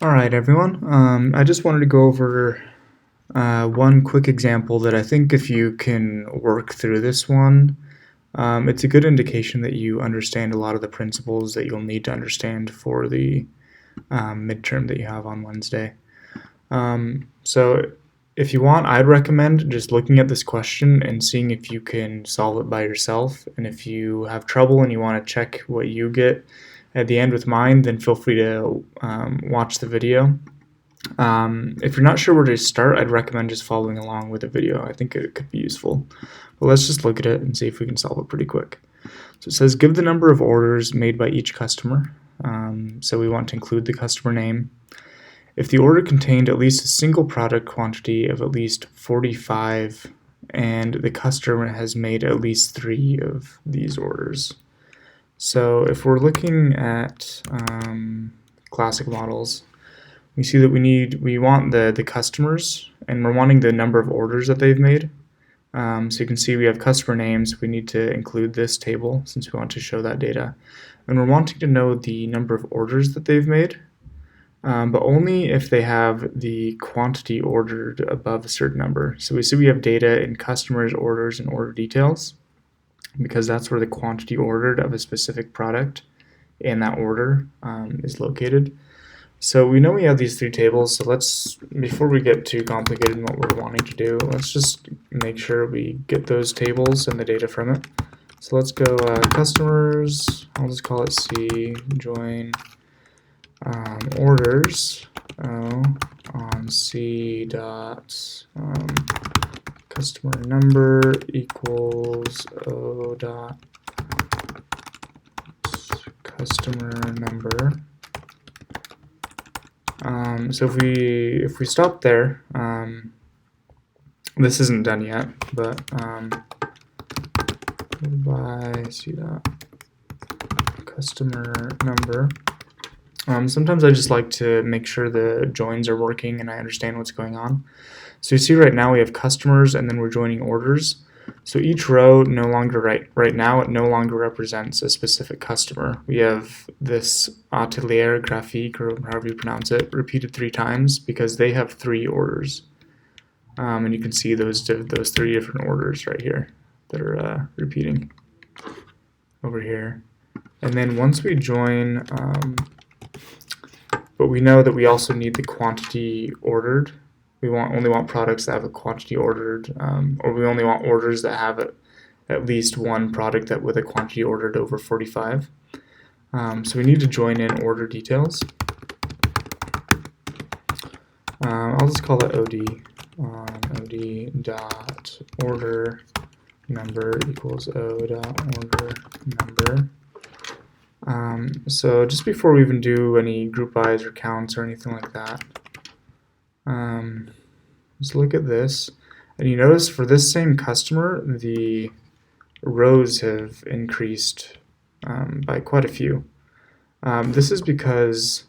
Alright everyone, I just wanted to go over one quick example that I think if you can work through this one, it's a good indication that you understand a lot of the principles that you'll need to understand for the midterm that you have on Wednesday. So if you want, I'd recommend just looking at this question and seeing if you can solve it by yourself, and if you have trouble and you want to check what you get at the end with mine, then feel free to watch the video. If you're not sure where to start, I'd recommend just following along with the video. I think it could be useful. But let's just look at it and see if we can solve it pretty quick. So it says give the number of orders made by each customer. So we want to include the customer name. If the order contained at least a single product quantity of at least 45 and the customer has made at least 3 of these orders. So if we're looking at classic models, we see that we want the customers, and we're wanting the number of orders that they've made. So you can see we have customer names. We need to include this table since we want to show that data. And we're wanting to know the number of orders that they've made, but only if they have the quantity ordered above a certain number. So we see we have data in customers, orders, and order details, because that's where the quantity ordered of a specific product in that order is located. So we know we have these 3 tables, so let's, before we get too complicated in what we're wanting to do, let's just make sure we get those tables and the data from it. So let's go customers, I'll just call it C, join orders on C dot customer number equals O dot customer number. So if we stop there, this isn't done yet, but by C dot customer number. Sometimes I just like to make sure the joins are working and I understand what's going on. So you see right now we have customers and then we're joining orders. So each row no longer right now it no longer represents a specific customer. We have this atelier graphique, or however you pronounce it, repeated 3 times because they have 3 orders. And you can see those 3 different orders right here that are repeating over here. And then once we join, but we know that we also need the quantity ordered. We only want products that have a quantity ordered, or we only want orders that have at least one product that with a quantity ordered over 45. So we need to join in order details. I'll just call it OD. OD dot order number equals O dot order number. So just before we even do any group bys or counts or anything like that, let's look at this, and you notice for this same customer the rows have increased by quite a few. This is because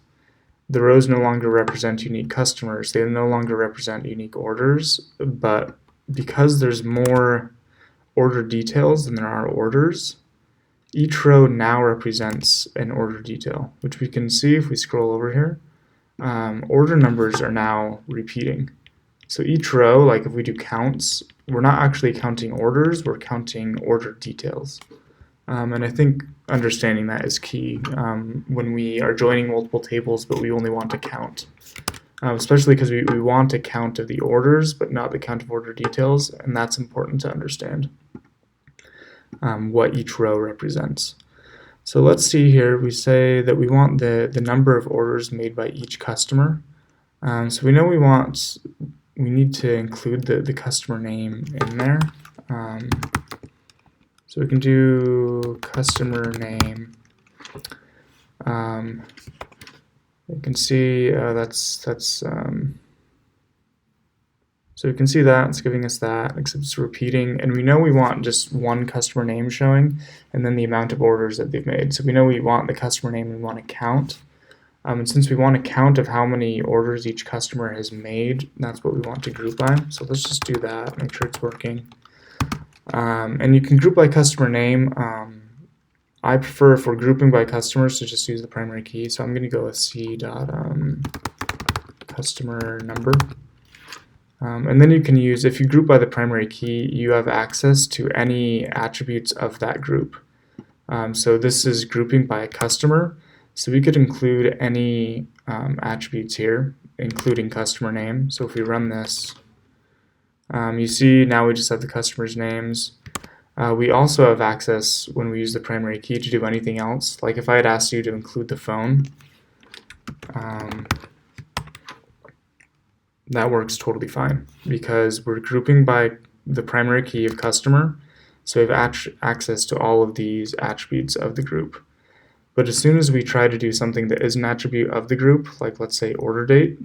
the rows no longer represent unique customers, they no longer represent unique orders, but because there's more order details than there are orders, each row now represents an order detail, which we can see if we scroll over here. Order numbers are now repeating. So each row, like if we do counts, we're not actually counting orders, we're counting order details. And I think understanding that is key when we are joining multiple tables but we only want to count. Especially because we want a count of the orders but not the count of order details, and that's important to understand what each row represents. So let's see here, we say that we want the number of orders made by each customer. So we know we need to include the customer name in there. So we can do customer name. You can see so we can see that it's giving us that, except it's repeating, and we know we want just one customer name showing and then the amount of orders that they've made. So we know we want the customer name and we want to count. And since we want a count of how many orders each customer has made, that's what we want to group by. So let's just do that, make sure it's working. And you can group by customer name. I prefer, for grouping by customers, to just use the primary key. So I'm going to go with C dot customer number. And then you can use, if you group by the primary key, you have access to any attributes of that group. So this is grouping by a customer, so we could include any attributes here, including customer name. So if we run this, you see now we just have the customer's names. We also have access, when we use the primary key, to do anything else. Like if I had asked you to include the phone, that works totally fine because we're grouping by the primary key of customer, so we have access to all of these attributes of the group. But as soon as we try to do something that is an attribute of the group, like let's say order date,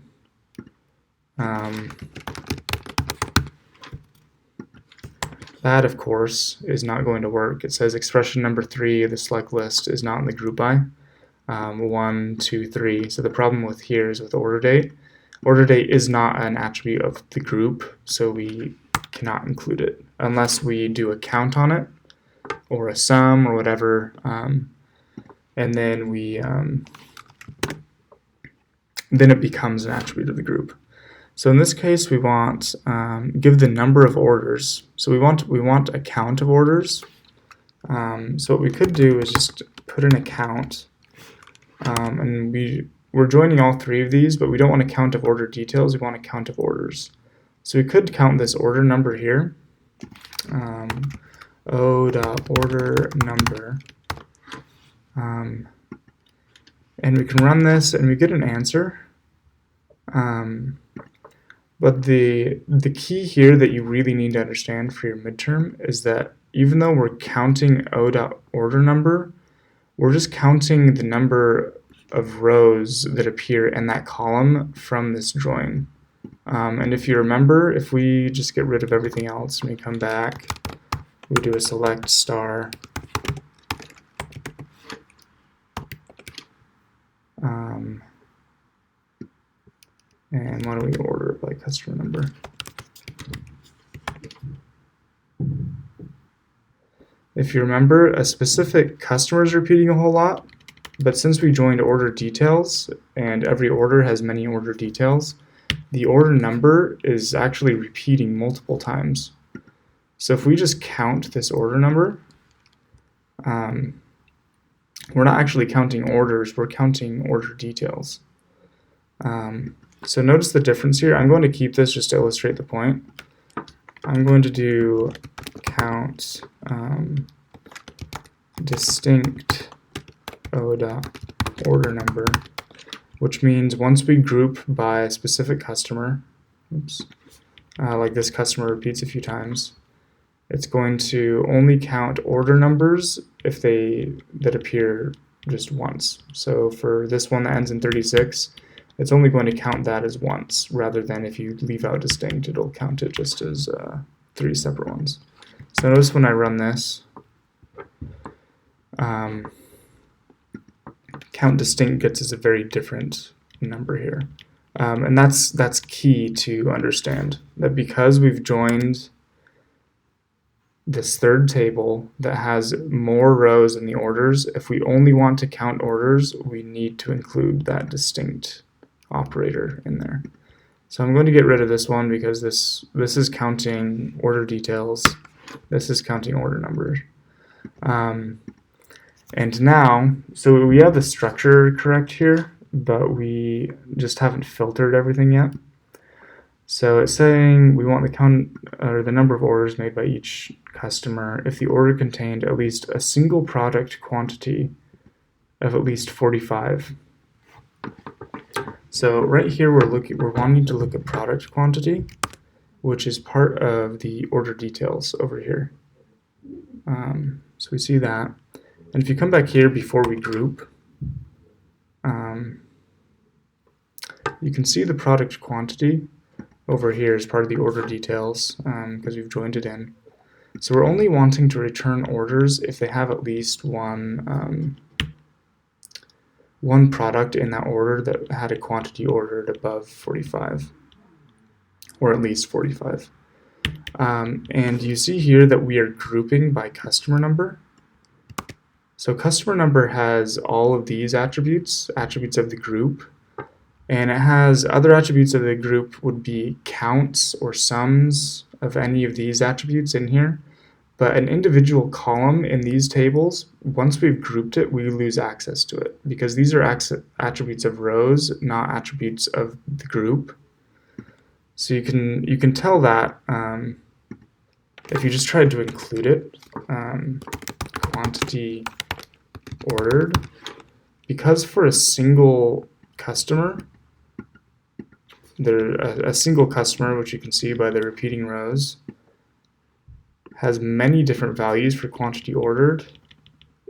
that of course is not going to work. It says expression number 3 of the select list is not in the group by 1, 2, 3. So the problem with here is with order date. Order date is not an attribute of the group, so we cannot include it unless we do a count on it or a sum or whatever, and then we then it becomes an attribute of the group. So in this case, we want give the number of orders. So we want a count of orders. So what we could do is just put in a count, and we're joining all 3 of these, but we don't want a count of order details, we want a count of orders. So we could count this order number here, o.order number, and we can run this and we get an answer. But the key here that you really need to understand for your midterm is that even though we're counting o.order number, we're just counting the number of rows that appear in that column from this join. And if you remember, if we just get rid of everything else and we come back, we do a select star, and why don't we order it by customer number? If you remember, a specific customer is repeating a whole lot, but since we joined order details, and every order has many order details, the order number is actually repeating multiple times. So if we just count this order number, we're not actually counting orders, we're counting order details. So notice the difference here. I'm going to keep this just to illustrate the point. I'm going to do count distinct o.order number, which means once we group by a specific customer, like this customer repeats a few times, it's going to only count order numbers if that appear just once. So for this one that ends in 36, it's only going to count that as once, rather than if you leave out distinct, it'll count it just as 3 separate ones. So notice when I run this, count distinct gets us a very different number here. And that's key to understand, that because we've joined this third table that has more rows in the orders, if we only want to count orders, we need to include that distinct operator in there. So I'm going to get rid of this one because this is counting order details, this is counting order numbers. And now, so we have the structure correct here, but we just haven't filtered everything yet. So it's saying we want the count or the number of orders made by each customer if the order contained at least a single product quantity of at least 45. So right here we're wanting to look at product quantity, which is part of the order details over here. So we see that. And if you come back here before we group, you can see the product quantity over here as part of the order details because we've joined it in. So we're only wanting to return orders if they have at least one product in that order that had a quantity ordered above 45, or at least 45. And you see here that we are grouping by customer number. So customer number has all of these attributes of the group, And it has other attributes of the group would be counts or sums of any of these attributes in here. But an individual column in these tables, once we've grouped it, we lose access to it because these are attributes of rows, not attributes of the group. So you can tell that if you just tried to include it, quantity ordered, because for a single customer, a single customer, which you can see by the repeating rows, has many different values for quantity ordered.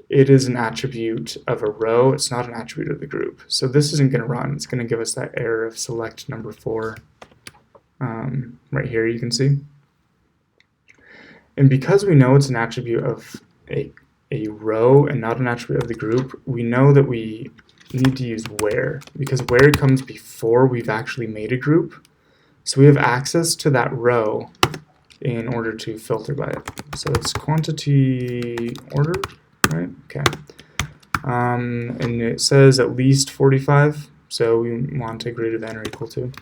It is an attribute of a row, it's not an attribute of the group. So this isn't going to run, it's going to give us that error of select number 4 right here, you can see. And because we know it's an attribute of a row and not an attribute of the group, we know that we need to use where, because where comes before we've actually made a group. So we have access to that row in order to filter by it. So it's quantity ordered, right? Okay. And it says at least 45, so we want to greater than or equal to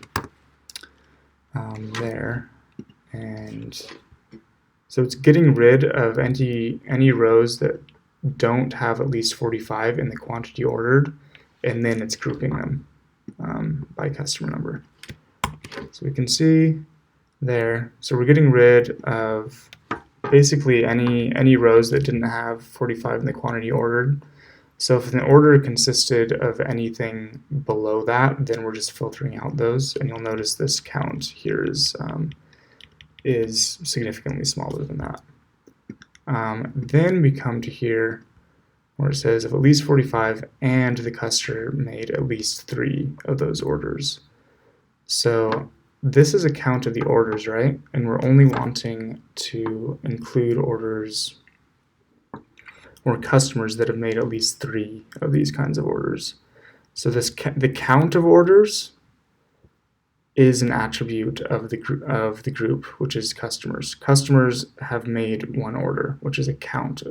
there. And so it's getting rid of any rows that don't have at least 45 in the quantity ordered, and then it's grouping them by customer number. So we can see there. So we're getting rid of basically any rows that didn't have 45 in the quantity ordered. So if an order consisted of anything below that, then we're just filtering out those, and you'll notice this count here is significantly smaller than that. Then we come to here where it says if at least 45 and the customer made at least 3 of those orders. So this is a count of the orders, right? And we're only wanting to include orders or customers that have made at least 3 of these kinds of orders. So the count of orders is an attribute of the group, which is customers. Customers have made 1 order, which is a count.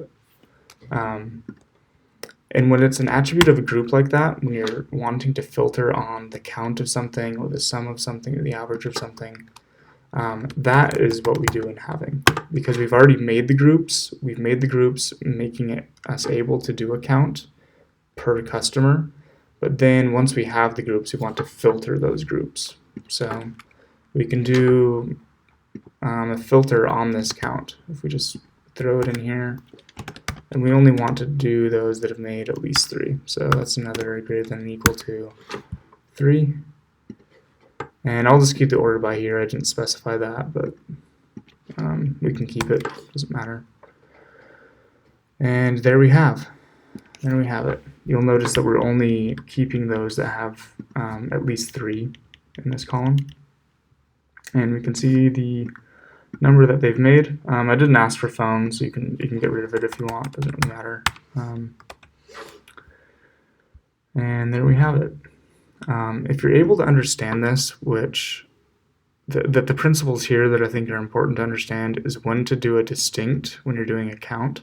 And when it's an attribute of a group like that, when you're wanting to filter on the count of something or the sum of something or the average of something, that is what we do in having. Because we've already made the groups, making us able to do a count per customer. But then once we have the groups, we want to filter those groups. So we can do a filter on this count. If we just throw it in here, and we only want to do those that have made at least 3. So that's another greater than or equal to 3. And I'll just keep the order by here. I didn't specify that, but we can keep it. Doesn't matter. And there we have it. You'll notice that we're only keeping those that have at least 3 in this column. And we can see the number that they've made. I didn't ask for phone, so you can get rid of it if you want. Doesn't really matter. And there we have it. If you're able to understand this, which the principles here that I think are important to understand is when to do a distinct when you're doing a count,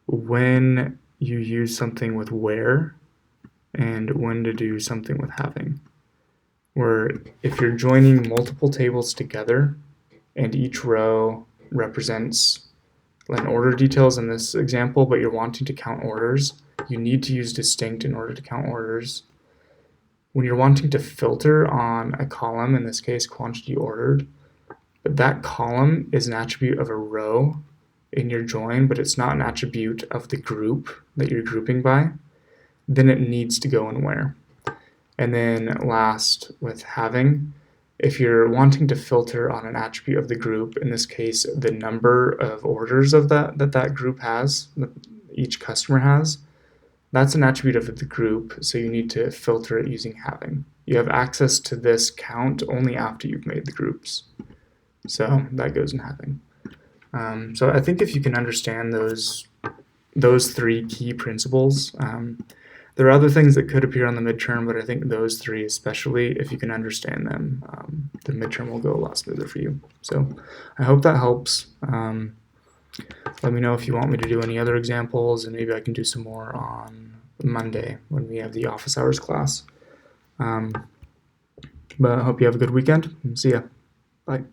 when you use something with where, and when to do something with having. Where if you're joining multiple tables together and each row represents an order details in this example, but you're wanting to count orders, you need to use distinct in order to count orders. When you're wanting to filter on a column, in this case quantity ordered, but that column is an attribute of a row in your join, but it's not an attribute of the group that you're grouping by, then it needs to go in where. And then last, with having, if you're wanting to filter on an attribute of the group, in this case the number of orders of that group has, that each customer has, that's an attribute of the group, so you need to filter it using having. You have access to this count only after you've made the groups. So that goes in having. So I think if you can understand those 3 key principles, there are other things that could appear on the midterm, but I think those 3 especially, if you can understand them, the midterm will go a lot smoother for you. So I hope that helps. Let me know if you want me to do any other examples, and maybe I can do some more on Monday when we have the office hours class. But I hope you have a good weekend. See ya. Bye.